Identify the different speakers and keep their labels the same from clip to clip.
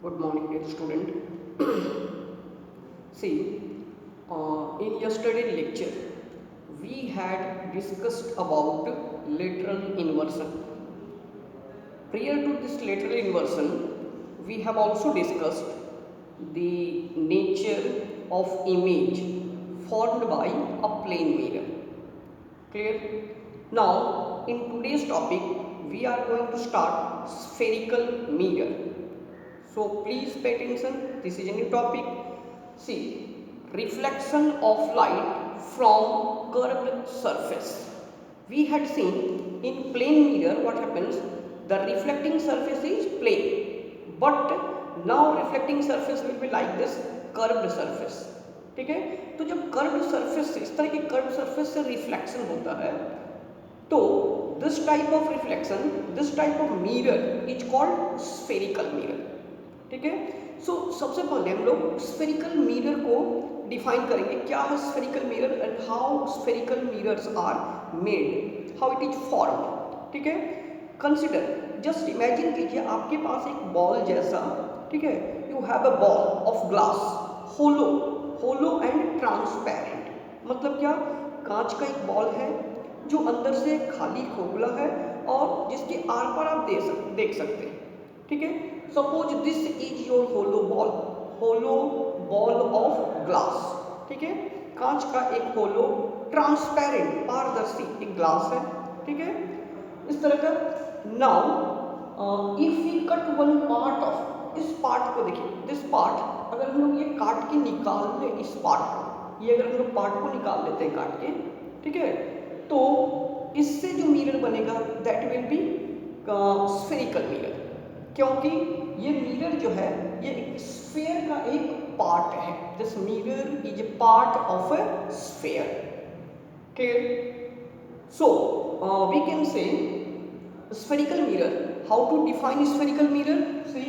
Speaker 1: Good morning, dear student. See, in yesterday's lecture, we had discussed about lateral inversion. Prior to this lateral inversion, we have also discussed the nature of image formed by a plane mirror. Clear? Now, in today's topic, we are going to start spherical mirror. So please pay attention, this is a new topic. See, reflection of light from curved surface. We had seen in plane mirror what happens, the reflecting surface is plane, but now reflecting surface will be like this curved surface. ठीक है, तो जब curved surface से इस तरह के curved surface से reflection होता है तो this type of reflection, this type of mirror is called spherical mirror. ठीक है, सो सबसे पहले हम लोग स्फेरिकल मिरर को डिफाइन करेंगे. क्या है spherical mirror and how spherical mirrors are made, how it is formed. ठीक है, कंसिडर, जस्ट इमेजिन कीजिए आपके पास एक बॉल जैसा, ठीक है, you have a ball of glass, hollow and transparent. मतलब क्या, कांच का एक बॉल है जो अंदर से खाली खोखला है और जिसके आर पर आप देख सकते हैं. ठीक है, suppose this is your hollow ball of glass. ठीक है, कांच का एक होलो ट्रांसपेरेंट पारदर्शी एक ग्लास है. ठीक है, इस तरह का. Now if we cut one part of, इस पार्ट को देखिए, दिस पार्ट अगर हम लोग ये काट के निकाल ले, इस पार्ट को, ये अगर हम लोग पार्ट को निकाल लेते हैं काट के, ठीक है, तो इससे जो मिरर बनेगा that will be spherical mirror. क्योंकि ये मिरर जो है ये एक स्फेयर का एक पार्ट है. This mirror is a part of a sphere. Clear? So we can say spherical mirror. How to define spherical mirror? See,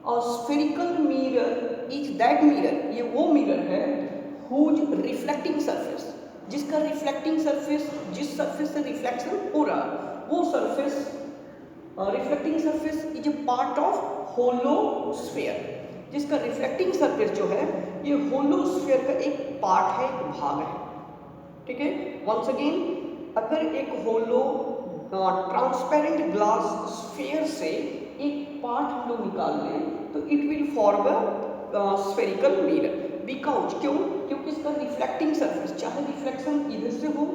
Speaker 1: a spherical mirror is that mirror, ये वो mirror है whose reflecting surface, जिसका reflecting surface, जिस surface से reflection हो रहा वो surface, reflecting surface is a part of hollow sphere. जिसका reflecting surface जो है ये hollow sphere का एक part है, एक भाग है. ठीक है, once again, अगर एक hollow ट्रांसपेरेंट ग्लास स्फीयर से एक पार्ट हम लोग निकाल लें तो it will form a spherical mirror. Because क्यों, क्योंकि इसका रिफ्लेक्टिंग सरफेस, चाहे रिफ्लेक्शन इधर से हो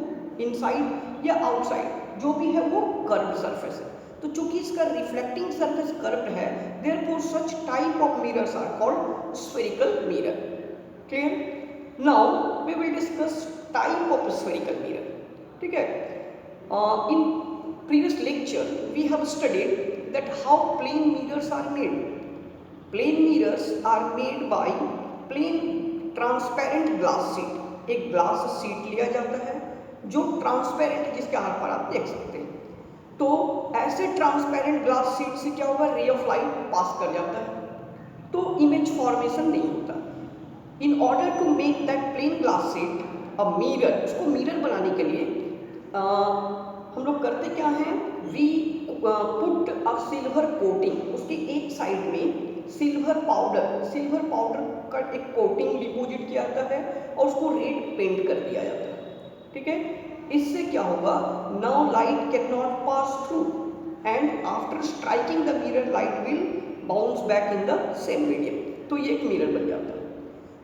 Speaker 1: इनसाइड या आउटसाइड, जो भी है वो कर्व्ड सरफेस है. तो चूंकि इसका रिफ्लेक्टिंग सरफेस कर्व्ड है, therefore such type of mirrors are called spherical mirror. Clear? Now we will discuss type of spherical mirror. ठीक है, in previous lecture we have studied that how plane mirrors are made. Plane mirrors are made by plain transparent glass sheet. एक glass sheet लिया जाता है जो transparent, जिसके are पर आप देख सकते हैं. तो ऐसे ट्रांसपेरेंट ग्लास शीट से क्या होगा, रे ऑफ लाइट पास कर जाता है तो इमेज फॉर्मेशन नहीं होता. In order to make that plane glass sheet a mirror, उसको मिरर बनाने के लिए हम लोग करते क्या हैं, we put a silver coating, उसकी एक साइड में सिल्वर पाउडर का एक कोटिंग डिपोजिट किया जाता है और उसको रेड पेंट कर दिया जाता है. ठीक है, इससे क्या होगा, now light can not pass through and after striking the mirror light will bounce back in the same medium. तो ये एक मिरर बन जाता है.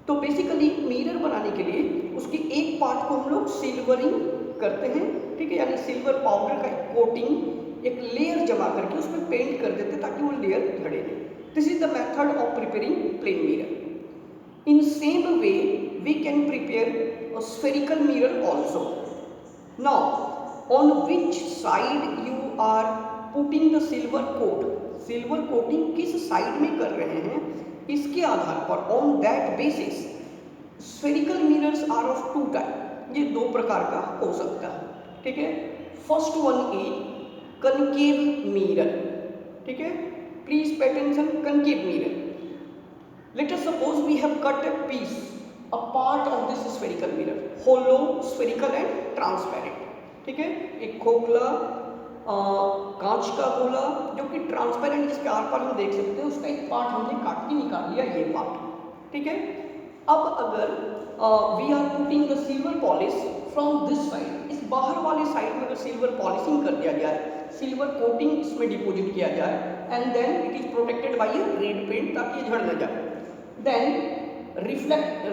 Speaker 1: तो बेसिकली मिरर बनाने के लिए उसकी एक पार्ट को हम लोग सिल्वरिंग करते हैं. ठीक है, यानी सिल्वर पाउडर का एक कोटिंग, एक लेयर जमा करके उसमें पेंट कर देते ताकि वो लेयर झड़े नहीं. This is the method of preparing plane mirror. In same way we can prepare a spherical mirror also. Now on which side you are putting the silver coat, silver coating किस side में कर रहे हैं, इसके आधार पर on that basis spherical mirrors are of two type. ये दो प्रकार का हो सकता है. ठीक है, first one is concave mirror. ठीक है, please pay attention, concave mirror. Let us suppose we have cut a piece, a part of this spherical mirror, hollow, spherical and transparent. ठीक है, एक खोखला कांच का गोला जो कि ट्रांसपेरेंट, जिसके आर पार हम देख सकते हैं, उसका एक पार्ट हमने काट के निकाल लिया, ये पार्ट, ठीक है। अब अगर we are putting the silver polish from this side, इस बाहर वाले साइड में अगर सिल्वर पॉलिशिंग कर दिया जाए, सिल्वर कोटिंग इसमें डिपोजिट किया जाए, and then it is protected by a red paint ताकि ये झड़ न जाए, then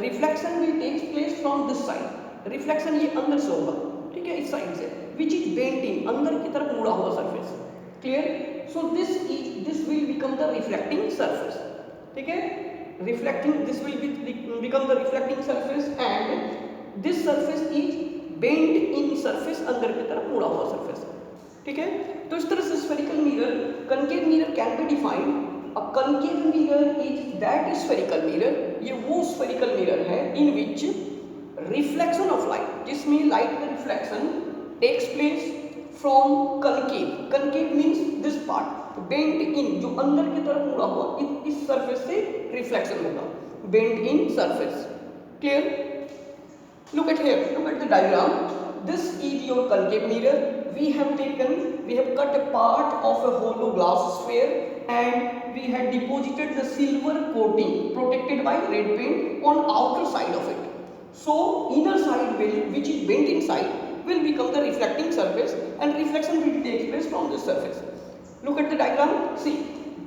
Speaker 1: reflection will take place from this side. Reflection ये अंदर से होगा, ठीक है, इस साइड से, विच इज बेंटिंग, अंदर की तरफ मुड़ा हुआ surface, clear. So this will become the reflecting surface, ठीक है, reflecting, this will become the reflecting surface, and this surface is bent in surface, अंदर की तरफ मुड़ा हुआ surface, ठीक है। तो इस तरह से spherical mirror, concave mirror can be defined. A concave mirror is that spherical mirror, ये वो spherical mirror है in which reflection of light, जिसमें light का reflection takes place from concave. Concave means this part, bend इन, जो अंदर की तरफ मुड़ा हुआ, इस सरफेस से रिफ्लेक्शन होगा, bend in surface, clear. Look at here, look at the diagram, this is your concave mirror. We have cut a part of a hollow glass sphere and we had deposited the silver coating protected by red paint on outer side of it. So inner side will, which is bent inside, will become the reflecting surface, and reflection will take place from this surface. Look at the diagram. See,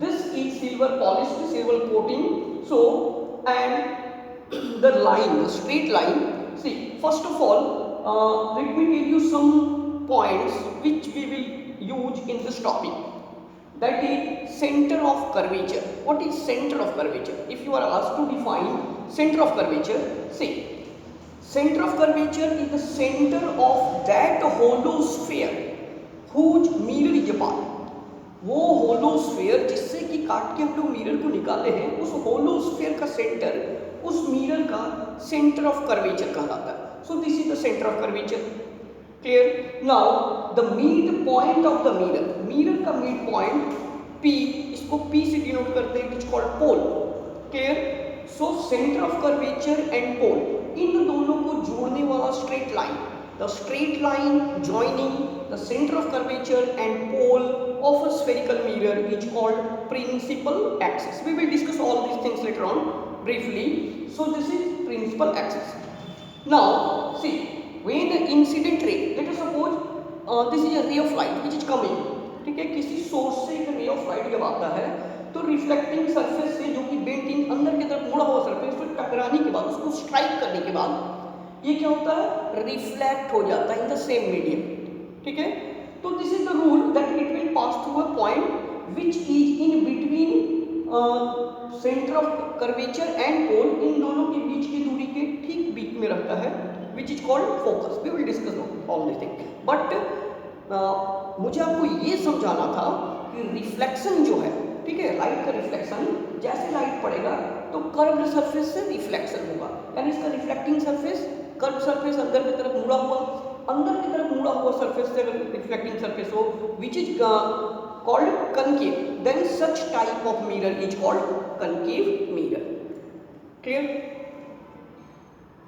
Speaker 1: this is silver polished, silver coating. So, and the line, the straight line. See, first of all, let me tell you some points which we will use in this topic. That is center of curvature. What is center of curvature? If you are asked to define center of curvature, see, center of curvature is the center of that hollow sphere whose mirror is apart. वो होलो sphere जिससे कि काट के हम लोग mirror को निकाले हैं, उस होलो स्फीयर का सेंटर, उस मिरर का सेंटर ऑफ कर्वेचर कहलाता है। So this is the centre of curvature, clear. Now the mid point of the mirror, mirror का मिड पॉइंट P, इसको P से डिनोट करते हैं, it is called pole, clear. So centre of curvature and pole, इन दोनों को जोड़ने वाला straight line, the straight line joining the center of curvature and pole of a spherical mirror is called principal axis. We will discuss all these things later on briefly. So this is principal axis. Now see, when the incident ray, let us suppose this is a ray of light which is coming, ठीक है, किसी source से एक ray of light जब आता है तो reflecting surface से, जो कि बेंटिंग अंदर की तरफ मुड़ा हुआ सरफेस, तो टकराने के बाद, उसको स्ट्राइक करने के बाद ये क्या होता है, रिफ्लेक्ट हो जाता है इन द सेम मीडियम, ठीक है। तो this is the rule that it will pass through a point which is in between centre of curvature and pole, इन दोनों के बीच की दूरी के ठीक बीच में रहता है, which is called focus. We will discuss all this thing, but मुझे आपको ये समझाना था कि रिफ्लेक्शन जो है, ठीक है, लाइट का रिफ्लेक्शन, जैसे लाइट पड़ेगा तो कर्व्ड सरफेस से रिफ्लेक्शन होगा, यानी इसका रिफ्लेक्टिंग सरफेस, कर्व सरफेस अंदर की तरफ मुड़ा हुआ, अंदर की तरफ मुड़ा हुआ सरफेस से अगर रिफ्लेक्टिंग सरफेस हो, विच is called concave, then such type of mirror is called concave mirror, clear।